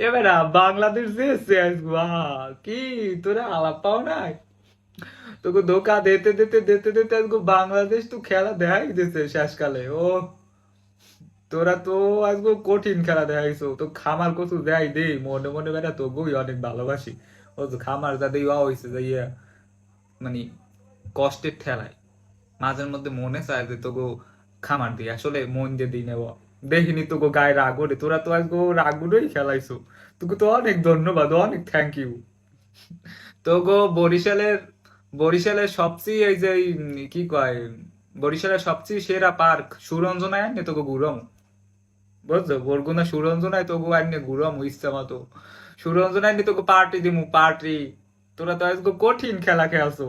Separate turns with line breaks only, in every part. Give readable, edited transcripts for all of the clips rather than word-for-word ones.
এবারে বাংলাদেশ যে কি তোরা আলাপ পাও নাই? তোকে ধোকা দিতে আজকে বাংলাদেশ তো খেলা দেখাই দিতেছে শেষকালে। ও তোরা তো আজকে কঠিন খেলা দেখাইছো তো। খামার কচু দেয় দেই মনে মনে বেড়া তো বই অনেক ভালোবাসি। ও তো খামার যাতে ইয়া হয়েছে যে ইয়া মানে কষ্টের ঠেলায় মাঝের মধ্যে মনে চায় যে তোকে খামার দিই, আসলে মন দিয়ে দিই নেব। দেখিনি তোকে গায়ে রাগ ওরে, তোরা তো আজকে রাগ উড়েই খেলাইছো। তোকে তো অনেক ধন্যবাদ, অনেক থ্যাংক ইউ। তোকে বরিশালের সবচেয়ে এই যে কি কয়, বরিশালের সবচেয়ে সেরা পার্ক সুরঞ্জনায় আনে তোকে ঘুরম। বুঝছো, বরগুনা সুরঞ্জনায় তোকে আনে ঘুরম ইচ্ছা মতো। সুরঞ্জনায় নিয়ে তোকে পার্টি দিমু, পার্টি। তোরা তো আজকে কঠিন খেলা খেলছো।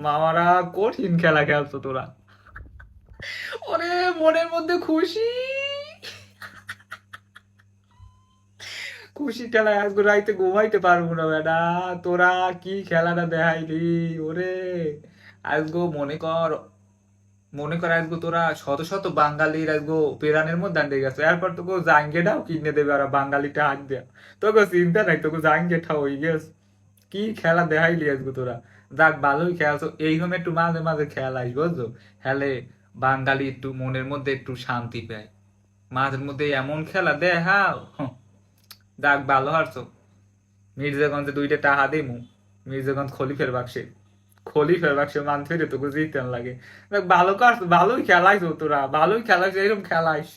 মামারা কঠিন খেলা খেলছো তোরা। ওরে মনের মধ্যে খুশি, খুশি খেলায় আজকে রাইতে ঘুমাইতে পারবো না বেটা। তোরা কি খেলাটা দেখাইলি ওরে। আজগো মনে কর আজগো তোরা শত শত বাঙালির আজগো পেরানের মধ্যে আনতে গেছে, এরপর তোকে জাঙ্গেটাও কিনে দেবে আর বাঙালিটা হাত দেয়া। তোকে চিন্তা নাই, তোকে জাঙ্গেটা হয়ে গেছে। কি খেলা দেখাইলি আজগো তোরা। যাক ভালোই খেলছো, এইরকম একটু মাঝে মাঝে খেলাইস বুঝছো। হেলে বাঙালি একটু মনের মধ্যে একটু শান্তি পায়। মাঝের মধ্যে এমন খেলা দেখাও। যাক ভালো হারছো। মির্জাগঞ্জে দুইটা টাহা দিমু। মির্জাগঞ্জ খলিফের বাক্সে মান ফেরে তোকে জিতেন লাগে। দেখ ভালো কাজ, ভালোই খেলাইছো তোরা, ভালোই খেলাইছো, এরকম খেলাইস।